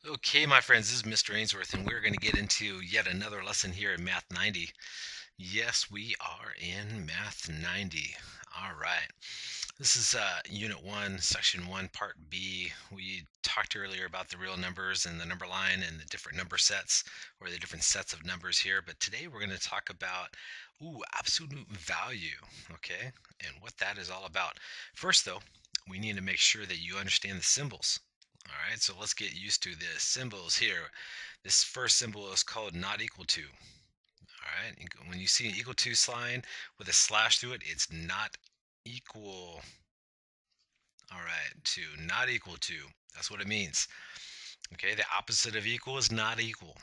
Okay, my friends, this is Mr. Ainsworth, and we're going to get into yet another lesson here in Math 90. Yes, we are in Math 90. All right. This is Unit 1, Section 1, Part B. We talked earlier about the real numbers and the number line and the different number sets, or the different sets of numbers here. But today we're going to talk about, absolute value, okay, and what that is all about. First, though, we need to make sure that you understand the symbols. All right, so let's get used to the symbols here. This first symbol is called not equal to. All right, when you see an equal to sign with a slash through it, it's not equal. All right, to not equal to. That's what it means. Okay, the opposite of equal is not equal.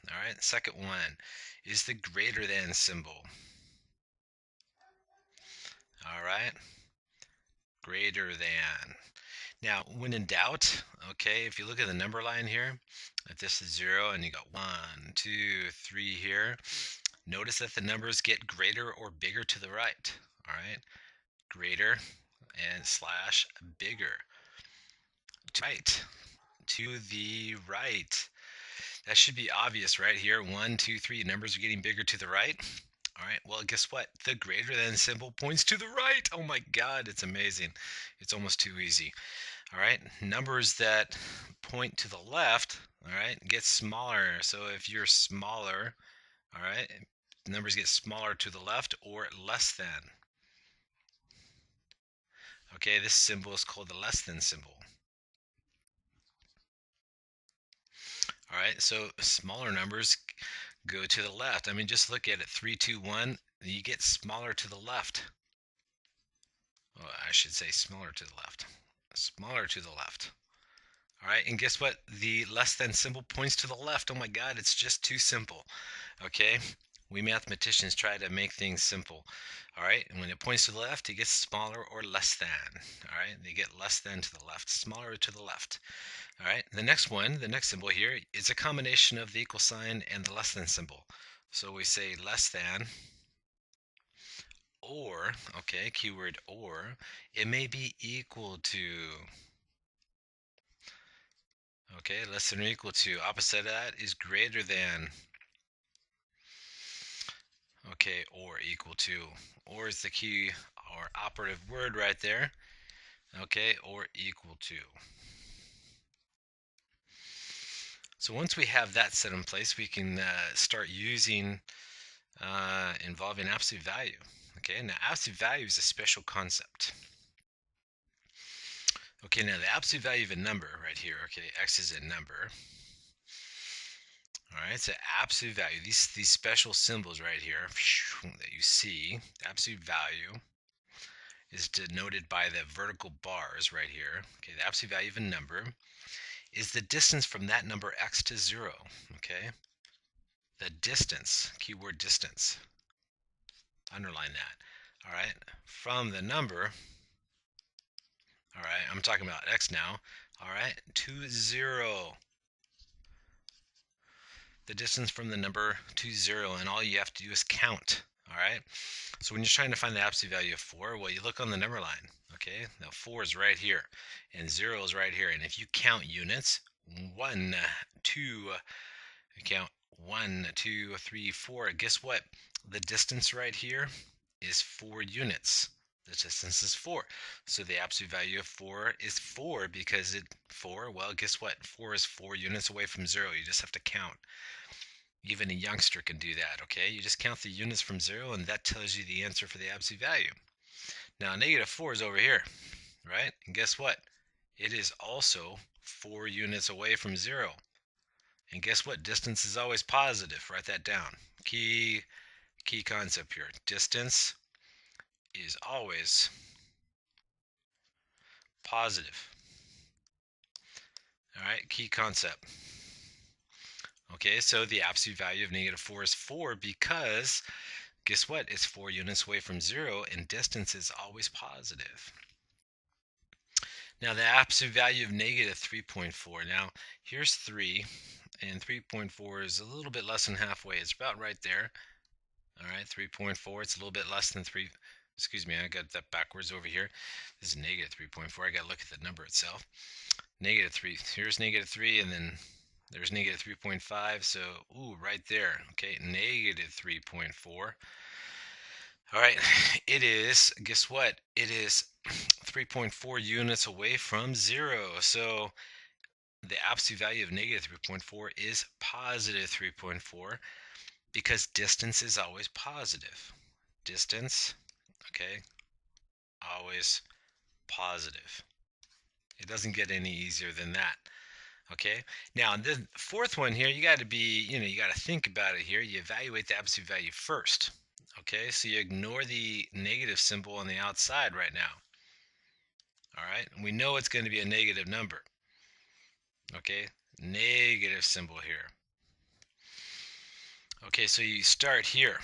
All right, second one is the greater than symbol. All right, greater than. Now, when in doubt, okay, if you look at the number line here, if this is 0 and you got 1, 2, 3 here, notice that the numbers get greater or bigger to the right. All right, greater and slash bigger. Right, to the right. That should be obvious right here. 1, 2, 3, numbers are getting bigger to the right. All right, well, guess what? The greater than symbol points to the right. Oh my God, it's amazing. It's almost too easy. All right, numbers that point to the left, all right, get smaller. So if you're smaller, all right, numbers get smaller to the left or less than. Okay, this symbol is called the less than symbol. All right, so smaller numbers go to the left. I mean, just look at it, 3, 2, 1, you get smaller to the left. Well, I should say smaller to the left. Smaller to the left. All right, and guess what? The less than symbol points to the left. Oh my God, it's just too simple. Okay, we mathematicians try to make things simple. All right, and when it points to the left, it gets smaller or less than. All right, they get less than to the left, smaller to the left. All right, the next one, the next symbol here is a combination of the equal sign and the less than symbol. So we say less than, or, okay, keyword or, it may be equal to. Okay, less than or equal to. Opposite of that is greater than. Okay, or equal to. Or is the key or operative word right there. Okay, or equal to. So once we have that set in place, we can start using involving absolute value. Okay, now absolute value is a special concept. Okay, now the absolute value of a number right here. Okay, x is a number. All right, so absolute value, these special symbols right here that you see, the absolute value is denoted by the vertical bars right here. Okay, the absolute value of a number is the distance from that number x to 0. Okay, the distance, keyword distance, underline that. All right, from the number, all right, I'm talking about x now, all right, to 0. The distance from the number to 0, and all you have to do is count. All right, so when you're trying to find the absolute value of 4, well, you look on the number line. Okay, now 4 is right here and 0 is right here, and if you count units, 1, 2, count 1, 2, 3, 4, guess what? The distance right here is 4 units. The distance is 4. So the absolute value of 4 is 4 because 4, well, guess what? 4 is 4 units away from 0. You just have to count. Even a youngster can do that, okay? You just count the units from 0, and that tells you the answer for the absolute value. Now, negative 4 is over here, right? And guess what? It is also 4 units away from 0. And guess what? Distance is always positive. Write that down. Key concept here. Distance is always positive. All right, key concept. Okay, so the absolute value of negative 4 is 4 because guess what? It's 4 units away from 0, and distance is always positive. Now, the absolute value of negative 3.4. Now, here's 3, and 3.4 is a little bit less than halfway. It's about right there. All right, 3.4. It's a little bit less than 3. Excuse me, I got that backwards over here. This is negative 3.4. I got to look at the number itself. Negative 3. Here's negative 3, and then There's negative 3.5, so, ooh, right there. Okay, negative 3.4. All right, it is, guess what? It is 3.4 units away from 0. So the absolute value of negative 3.4 is positive 3.4 because distance is always positive. Distance, okay, always positive. It doesn't get any easier than that. Okay. Now, the fourth one here, you got to be, you got to think about it here. You evaluate the absolute value first. Okay. So you ignore the negative symbol on the outside right now. All right. And we know it's going to be a negative number. Okay. Negative symbol here. Okay. So you start here.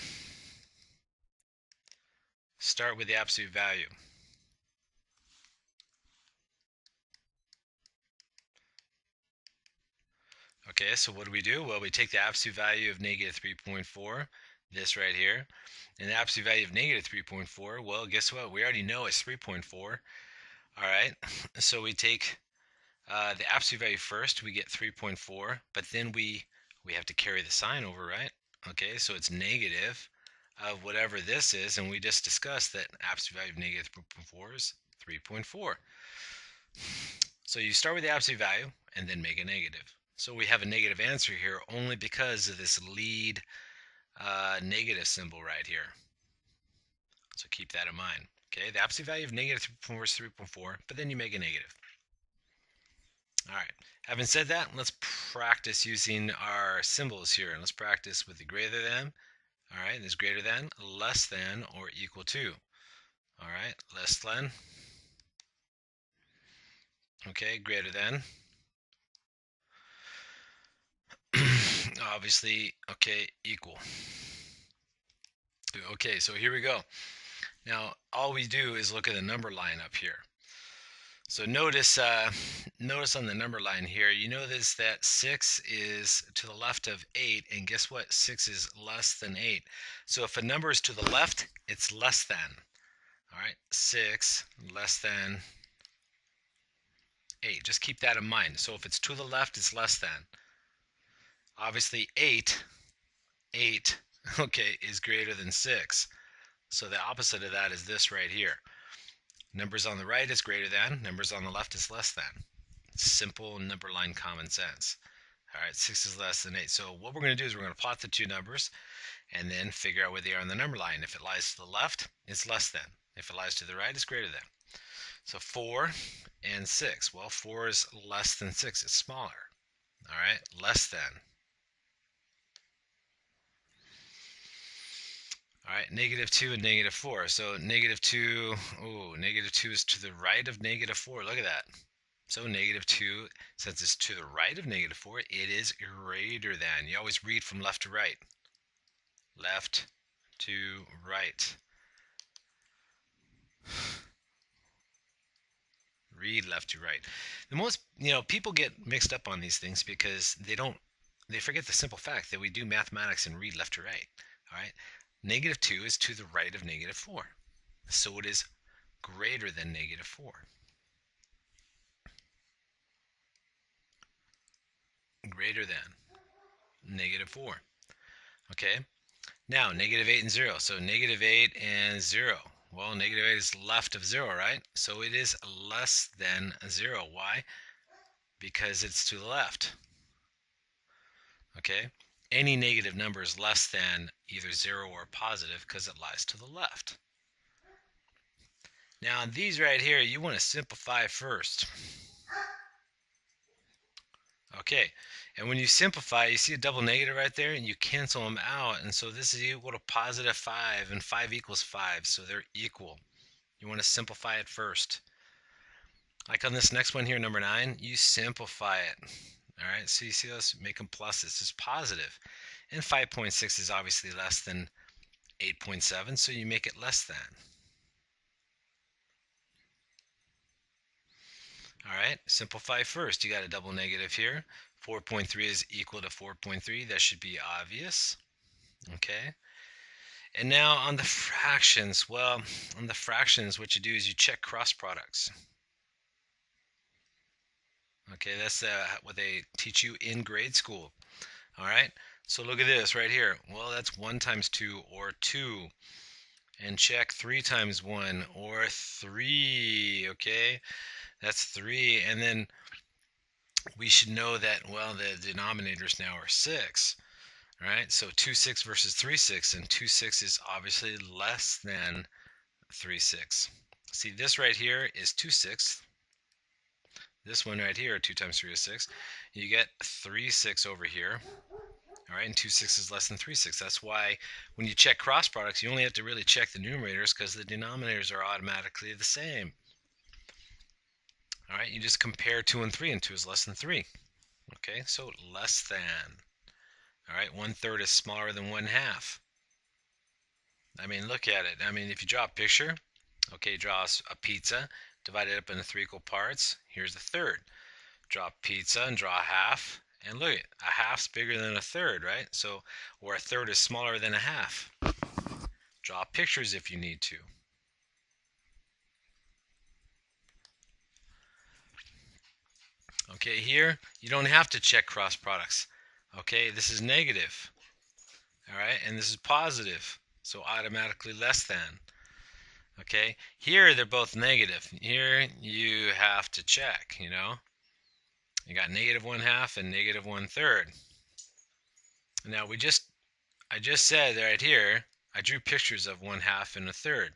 Start with the absolute value. Okay, so what do? Well, we take the absolute value of negative 3.4, this right here, and the absolute value of negative 3.4, well, guess what? We already know it's 3.4. All right, so we take the absolute value first, we get 3.4, but then we have to carry the sign over, right? Okay, so it's negative of whatever this is, and we just discussed that absolute value of negative 3.4 is 3.4. So you start with the absolute value and then make a negative. So we have a negative answer here only because of this lead negative symbol right here. So keep that in mind. Okay, the absolute value of negative 3.4 is 3.4, but then you make a negative. All right, having said that, let's practice using our symbols here. And let's practice with the greater than. All right, this greater than, less than, or equal to. All right, less than. Okay, greater than. Obviously, okay, equal. Okay, so here we go. Now, all we do is look at the number line up here. So notice on the number line here, you notice that 6 is to the left of 8, and guess what? 6 is less than 8. So if a number is to the left, it's less than. All right, 6 less than 8. Just keep that in mind. So if it's to the left, it's less than. Obviously, 8, okay, is greater than 6. So the opposite of that is this right here. Numbers on the right is greater than, numbers on the left is less than. Simple number line common sense. All right, 6 is less than 8. So what we're going to do is we're going to plot the two numbers and then figure out where they are on the number line. If it lies to the left, it's less than. If it lies to the right, it's greater than. So 4 and 6. Well, 4 is less than 6. It's smaller. All right, less than. All right, negative 2 and negative 4. So negative 2, negative 2 is to the right of negative 4. Look at that. So negative 2, since it's to the right of negative 4, it is greater than. You always read from left to right. Left to right. Read left to right. The most, people get mixed up on these things because they forget the simple fact that we do mathematics and read left to right. All right. Negative 2 is to the right of negative 4. So it is greater than negative 4. Greater than negative 4. Okay. Now, negative 8 and 0. So negative 8 and 0. Well, negative 8 is left of 0, right? So it is less than 0. Why? Because it's to the left. Okay. Any negative number is less than either 0 or positive because it lies to the left. Now, these right here, you want to simplify first. Okay, and when you simplify, you see a double negative right there, and you cancel them out, and so this is equal to positive 5, and 5 equals 5, so they're equal. You want to simplify it first. Like on this next one here, number 9, you simplify it. All right, so you see those, make them plus. This is positive. And 5.6 is obviously less than 8.7, so you make it less than. All right, simplify first. You got a double negative here. 4.3 is equal to 4.3. That should be obvious. Okay. And now on the fractions, well, on the fractions, what you do is you check cross products. Okay, that's what they teach you in grade school. All right, so look at this right here. Well, that's 1 times 2, or 2. And check 3 times 1, or 3. Okay, that's 3. And then we should know that, well, the denominators now are 6. All right, so 2 6 versus 3 6, and 2 6 is obviously less than 3 6. See, this right here is 2 6. This one right here, 2 times 3 is 6. You get 3 6 over here. All right, and 2 6 is less than 3 6. That's why when you check cross products, you only have to really check the numerators, because the denominators are automatically the same. All right, you just compare 2 and 3, and 2 is less than 3. Okay, so less than. All right, 1/3 is smaller than 1/2. I mean, look at it. I mean, if you draw a picture, okay, draw a pizza, divide it up into 3 equal parts. Here's a third. Draw a pizza and draw a half. And look, a half's bigger than a third, right? So, or a third is smaller than a half. Draw pictures if you need to. Okay, here, you don't have to check cross products. Okay, this is negative. All right, and this is positive. So automatically less than. Okay, here they're both negative. Here you have to check, you know. You got negative 1/2 and negative 1/3. Now I just said right here, I drew pictures of 1/2 and a third.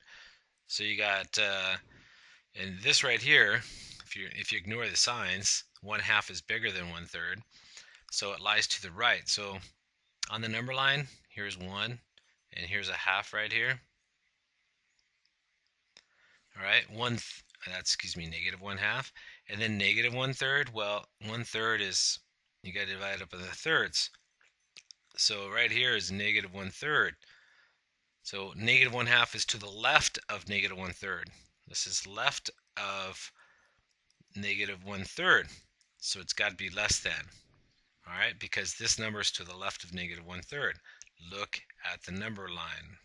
So you got, and this right here, if you ignore the signs, 1/2 is bigger than 1/3, so it lies to the right. So on the number line, here's 1, and here's a half right here. All right, negative 1/2, and then negative 1/3. Well, 1/3 is, you got to divide it up into thirds. So right here is negative 1/3. So negative 1/2 is to the left of negative 1/3. This is left of negative 1/3. So it's got to be less than. All right, because this number is to the left of negative 1/3. Look at the number line.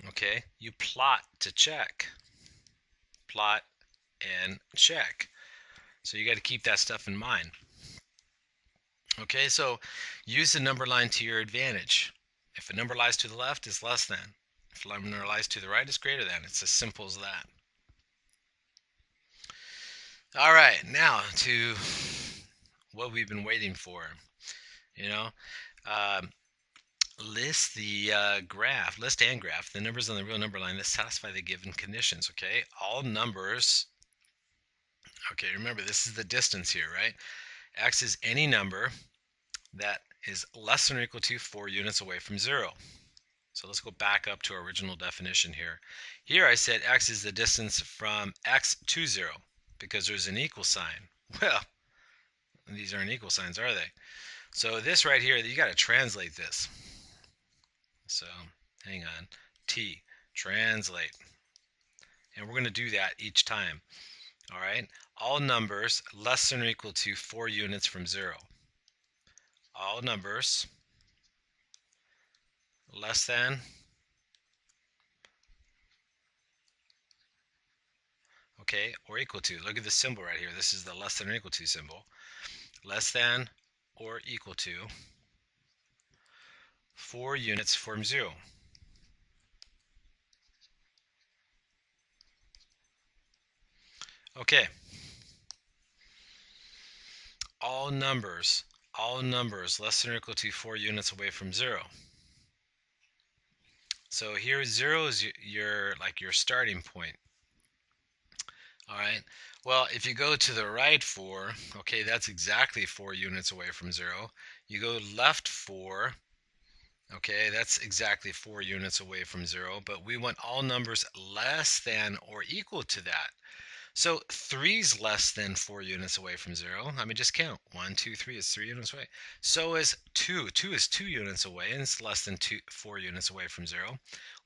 Okay, you plot to check. Plot and check. So you got to keep that stuff in mind. Okay, so use the number line to your advantage. If a number lies to the left, it's less than. If a number lies to the right, it's greater than. It's as simple as that. All right, now to what we've been waiting for. You know, list and graph the numbers on the real number line that satisfy the given conditions. Okay, all numbers. Okay, remember, this is the distance here, right? X is any number that is less than or equal to 4 units away from 0. So let's go back up to our original definition here. Here I said x is the distance from x to 0 because there's an equal sign. Well, these aren't equal signs, are they? So this right here, you got to translate this. So hang on, T, translate. And we're going to do that each time. All right, all numbers less than or equal to 4 units from 0. All numbers less than, okay, or equal to. Look at the symbol right here. This is the less than or equal to symbol. Less than or equal to 4 units from 0. Okay. All numbers less than or equal to 4 units away from 0. So here 0 is your starting point. All right. Well, if you go to the right 4, okay, that's exactly 4 units away from 0. You go left 4, okay, that's exactly 4 units away from 0, but we want all numbers less than or equal to that. So 3 is less than 4 units away from 0. I mean, just count. 1, 2, 3 is 3 units away. So is 2. 2 is 2 units away, and it's less than 4 units away from 0.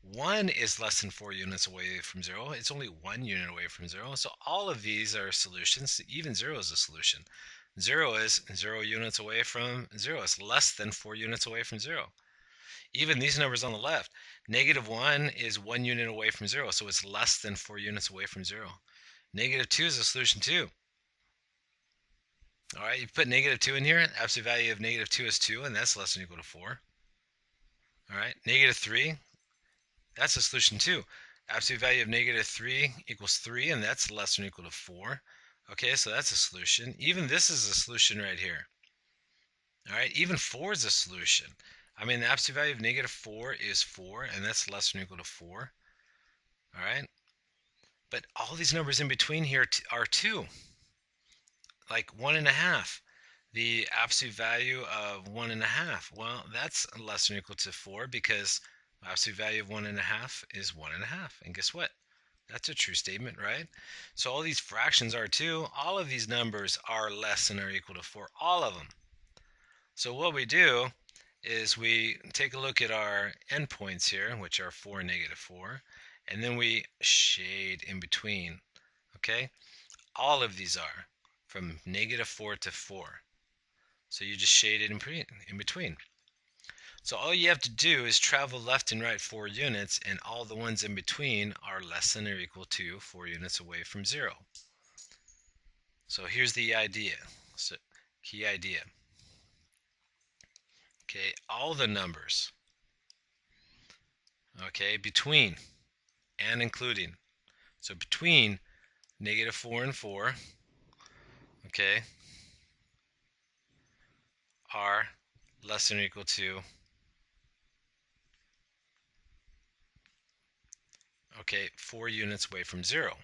1 is less than 4 units away from 0. It's only 1 unit away from 0. So all of these are solutions. Even 0 is a solution. 0 is 0 units away from 0. It's less than 4 units away from 0. Even these numbers on the left, -1 is 1 unit away from 0, so it's less than 4 units away from 0. -2 is a solution too. All right, you put -2 in here, absolute value of -2 is 2, and that's less than or equal to 4. All right, -3, that's a solution too. Absolute value of -3 equals 3, and that's less than or equal to 4. Okay, so that's a solution. Even this is a solution right here. All right, even 4 is a solution. I mean, the absolute value of -4 is 4, and that's less than or equal to 4. All right, but all these numbers in between here are 2, like 1.5. The absolute value of 1.5, well, that's less than or equal to 4 because absolute value of 1.5 is 1.5. And guess what? That's a true statement, right? So all these fractions are 2. All of these numbers are less than or equal to 4. All of them. So what we do is we take a look at our endpoints here, which are 4 and -4, and then we shade in between, okay? All of these are from -4 to 4. So you just shade it in between. So all you have to do is travel left and right 4 units, and all the ones in between are less than or equal to 4 units away from 0. So here's the idea. So key idea. Okay, all the numbers, okay, between and including. So between -4 and 4, okay, are less than or equal to, okay, 4 units away from 0.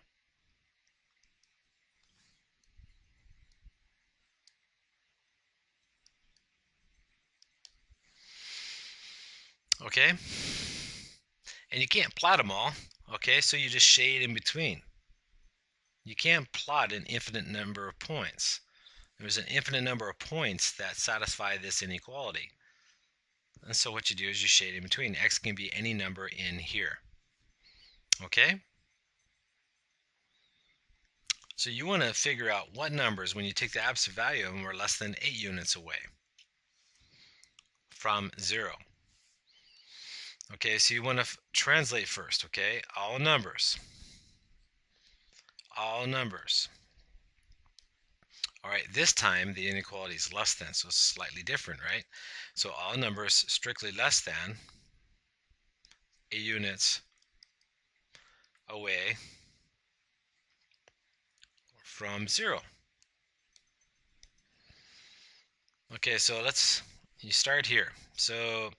Okay, and you can't plot them all, okay, so you just shade in between. You can't plot an infinite number of points. There's an infinite number of points that satisfy this inequality. And so what you do is you shade in between. X can be any number in here. Okay? So you want to figure out what numbers, when you take the absolute value of them, are less than 8 units away from 0. Okay, so you want to translate first, okay? All numbers. All numbers. All right, this time the inequality is less than, so it's slightly different, right? So all numbers strictly less than 8 units away from 0. Okay, so you start here. So,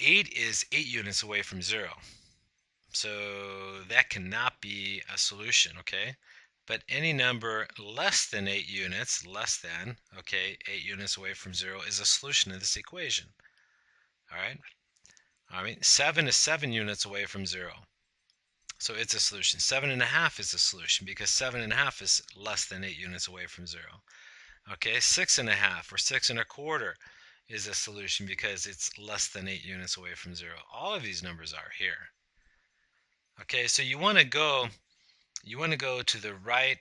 8 is 8 units away from 0. So that cannot be a solution, okay? But any number less than 8 units, okay, 8 units away from 0 is a solution to this equation. All right? I mean, 7 is 7 units away from 0. So it's a solution. 7.5 is a solution because 7.5 is less than 8 units away from 0. Okay, 6.5 or 6.25 is a solution because it's less than 8 units away from 0. All of these numbers are here. Okay, so you want to go to the right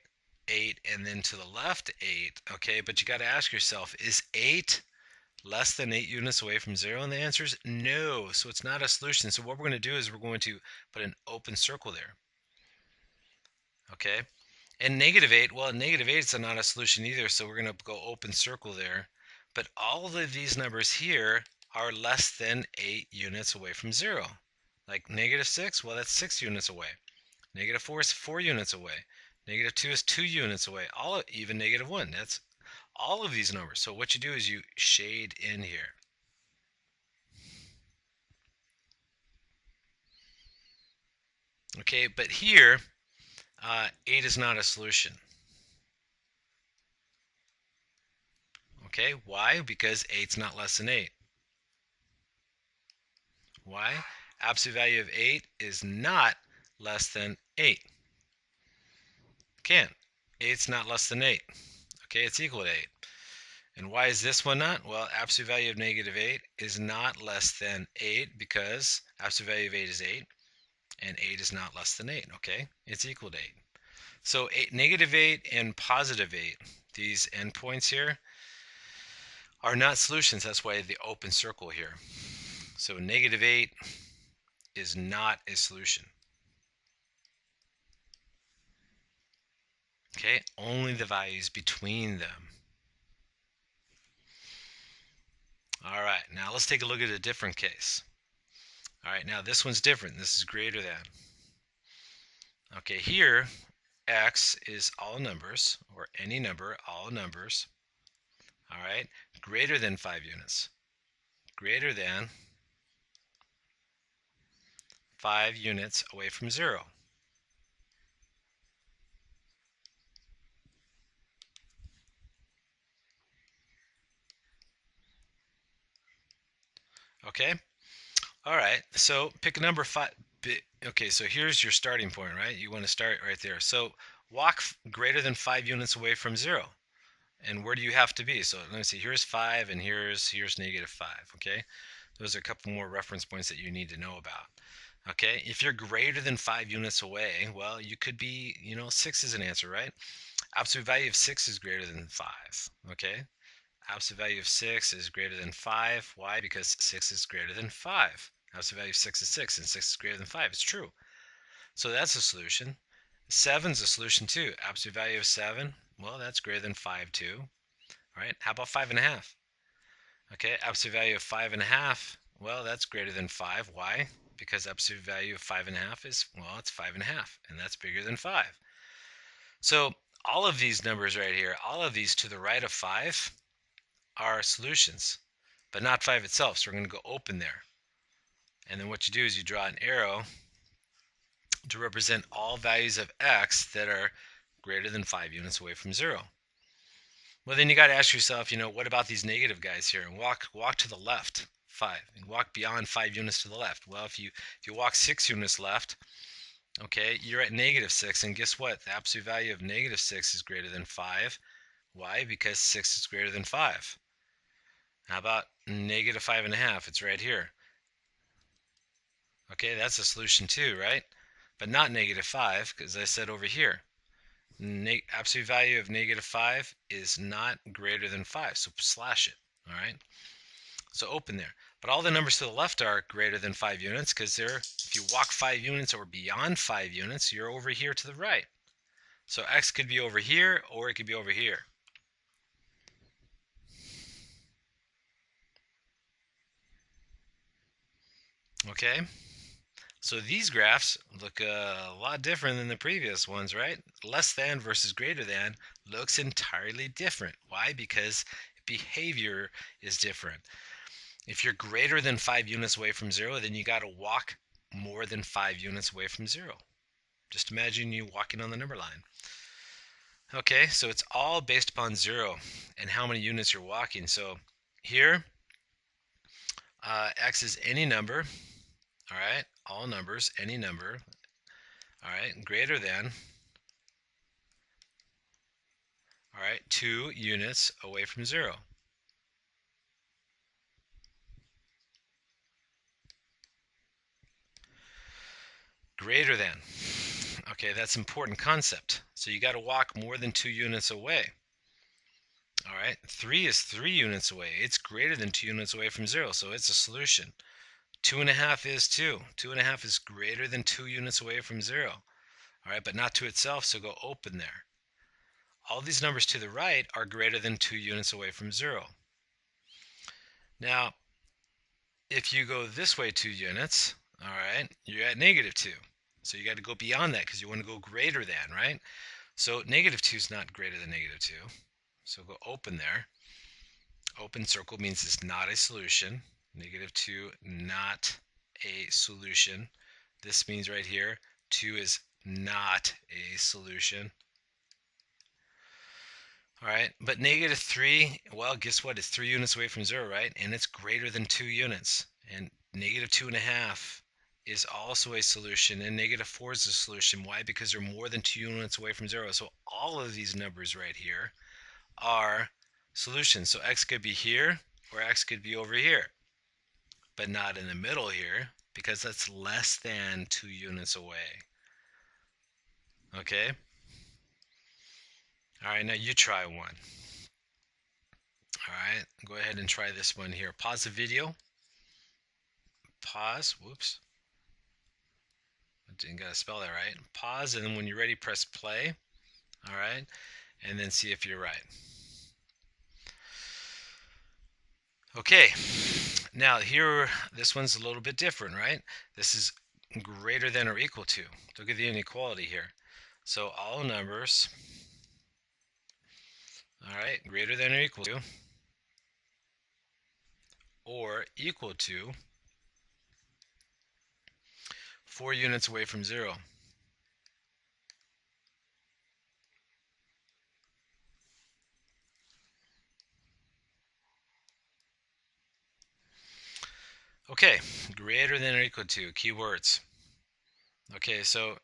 8 and then to the left 8, okay? But you got to ask yourself, is 8 less than 8 units away from 0? And the answer is no, so it's not a solution. So what we're going to do is we're going to put an open circle there, okay? And -8, well, -8 is not a solution either, so we're going to go open circle there. But all of these numbers here are less than 8 units away from 0. Like -6, well, that's 6 units away. -4 is 4 units away. -2 is 2 units away. Even -1, that's all of these numbers. So what you do is you shade in here. Okay, but here, 8 is not a solution. Okay, why? Because 8's not less than 8. Why? Absolute value of 8 is not less than 8. Can't. 8's not less than 8. Okay, it's equal to 8. And why is this one not? Well, absolute value of -8 is not less than 8 because absolute value of 8 is 8, and 8 is not less than 8, okay? It's equal to 8. So -8 and +8, these endpoints here, are not solutions. That's why the open circle here. So -8 is not a solution. Okay, only the values between them. All right, now let's take a look at a different case. All right, now this one's different. This is greater than. Okay, here, x is all numbers, or any number, all numbers. All right, greater than 5 units. Greater than 5 units away from 0. Okay, all right, so pick a number 5. Okay, so here's your starting point, right? You want to start right there. So walk greater than 5 units away from 0. And where do you have to be? So let me see, here's 5 and here's -5, okay? Those are a couple more reference points that you need to know about. Okay, if you're greater than 5 units away, well, you could be, 6 is an answer, right? Absolute value of 6 is greater than 5, okay? Absolute value of 6 is greater than 5. Why? Because 6 is greater than 5. Absolute value of 6 is 6, and 6 is greater than 5. It's true. So that's a solution. 7 is a solution too. Absolute value of 7, well, that's greater than 5 too. All right, how about 5.5? Okay, absolute value of 5.5, well, that's greater than 5. Why? Because absolute value of 5.5 is, well, it's 5.5, and that's bigger than 5. So all of these numbers right here, all of these to the right of 5 are solutions, but not 5 itself. So we're going to go open there. And then what you do is you draw an arrow to represent all values of x that are greater than 5 units away from 0. Well, then you got to ask yourself, what about these negative guys here? And walk to the left, 5, and walk beyond 5 units to the left. Well, if you walk 6 units left, okay, you're at -6, and guess what? The absolute value of -6 is greater than 5. Why? Because 6 is greater than 5. How about -5.5? It's right here. Okay, that's a solution too, right? But not -5, because I said over here, absolute value of -5 is not greater than 5, so slash it, all right? So open there. But all the numbers to the left are greater than 5 units, because if you walk 5 units or beyond 5 units, you're over here to the right. So x could be over here, or it could be over here. Okay? So these graphs look a lot different than the previous ones, right? Less than versus greater than looks entirely different. Why? Because behavior is different. If you're greater than 5 units away from 0, then you got to walk more than 5 units away from 0. Just imagine you walking on the number line. Okay, so it's all based upon 0 and how many units you're walking. So here, x is any number. All right, all numbers, any number, all right, greater than, all right, 2 units away from 0. Greater than. Okay, that's an important concept. So you got to walk more than 2 units away. All right, 3 is 3 units away. It's greater than 2 units away from 0, so it's a solution. 2.5 is 2. 2.5 is greater than 2 units away from 0. All right, but not to itself, so go open there. All these numbers to the right are greater than 2 units away from 0. Now, if you go this way 2 units, all right, you're at -2. So you got to go beyond that because you want to go greater than, right? So -2 is not greater than -2. So go open there. Open circle means it's not a solution. -2, not a solution. This means right here, 2 is not a solution. All right, but -3, well, guess what? It's 3 units away from 0, right? And it's greater than 2 units. And -2.5 is also a solution, and -4 is a solution. Why? Because they're more than 2 units away from 0. So all of these numbers right here are solutions. So x could be here, or x could be over here, but not in the middle here, because that's less than 2 units away. Okay? All right, now you try one. All right, go ahead and try this one here. Pause the video. Pause. Whoops. I didn't gotta spell that right. Pause, and then when you're ready, press play. All right, and then see if you're right. Okay, now here, this one's a little bit different, right? This is greater than or equal to. Look at the inequality here. So all numbers, all right, greater than or equal to, or equal to 4 units away from 0. Okay, greater than or equal to, keywords. Okay, so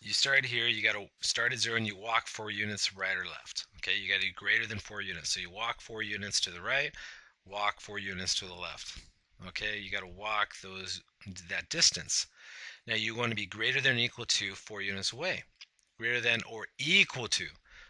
you start here, you got to start at 0 and you walk 4 units right or left. Okay, you got to do greater than 4 units. So you walk 4 units to the right, walk 4 units to the left. Okay, you got to walk that distance. Now you want to be greater than or equal to 4 units away. Greater than or equal to.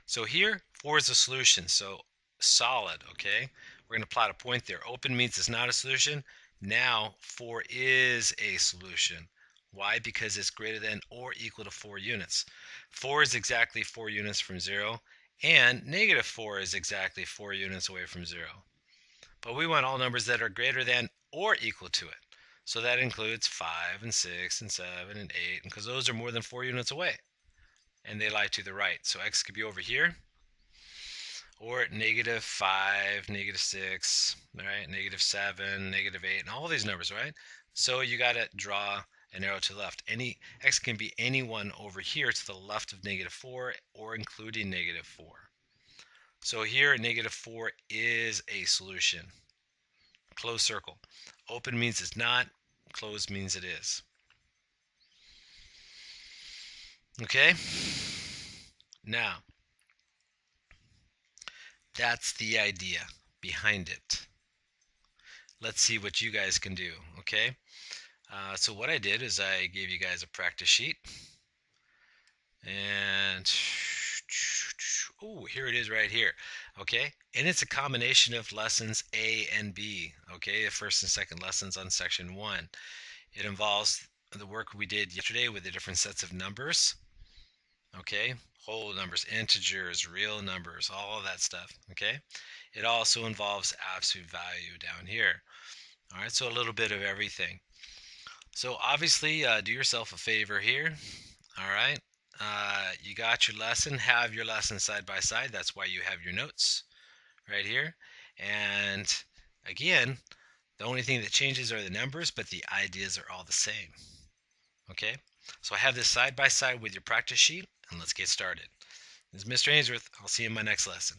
So here, 4 is a solution, so solid, okay? We're going to plot a point there. Open means it's not a solution. Now 4 is a solution. Why? Because it's greater than or equal to 4 units. 4 is exactly 4 units from 0, and negative 4 is exactly 4 units away from 0. But we want all numbers that are greater than or equal to it. So that includes 5 and 6 and 7 and 8, because those are more than 4 units away. And they lie to the right. So x could be over here, or at negative 5, negative 6, right? Negative 7, negative 8, and all these numbers, right? So you got to draw an arrow to the left. X can be any one over here to the left of negative 4, or including negative 4. So here, negative 4 is a solution. Closed circle. Open means it's not, closed means it is. Okay? Now, that's the idea behind it. Let's see what you guys can do, okay? So what I did is I gave you guys a practice sheet. And oh, here it is right here, okay? And it's a combination of lessons A and B, okay? The first and second lessons on section 1. It involves the work we did yesterday with the different sets of numbers, okay? Whole numbers, integers, real numbers, all of that stuff, okay? It also involves absolute value down here. All right, so a little bit of everything. So obviously, do yourself a favor here. All right, you got your lesson. Have your lesson side by side. That's why you have your notes right here. And again, the only thing that changes are the numbers, but the ideas are all the same. Okay, so I have this side by side with your practice sheet, and let's get started. This is Mr. Ainsworth. I'll see you in my next lesson.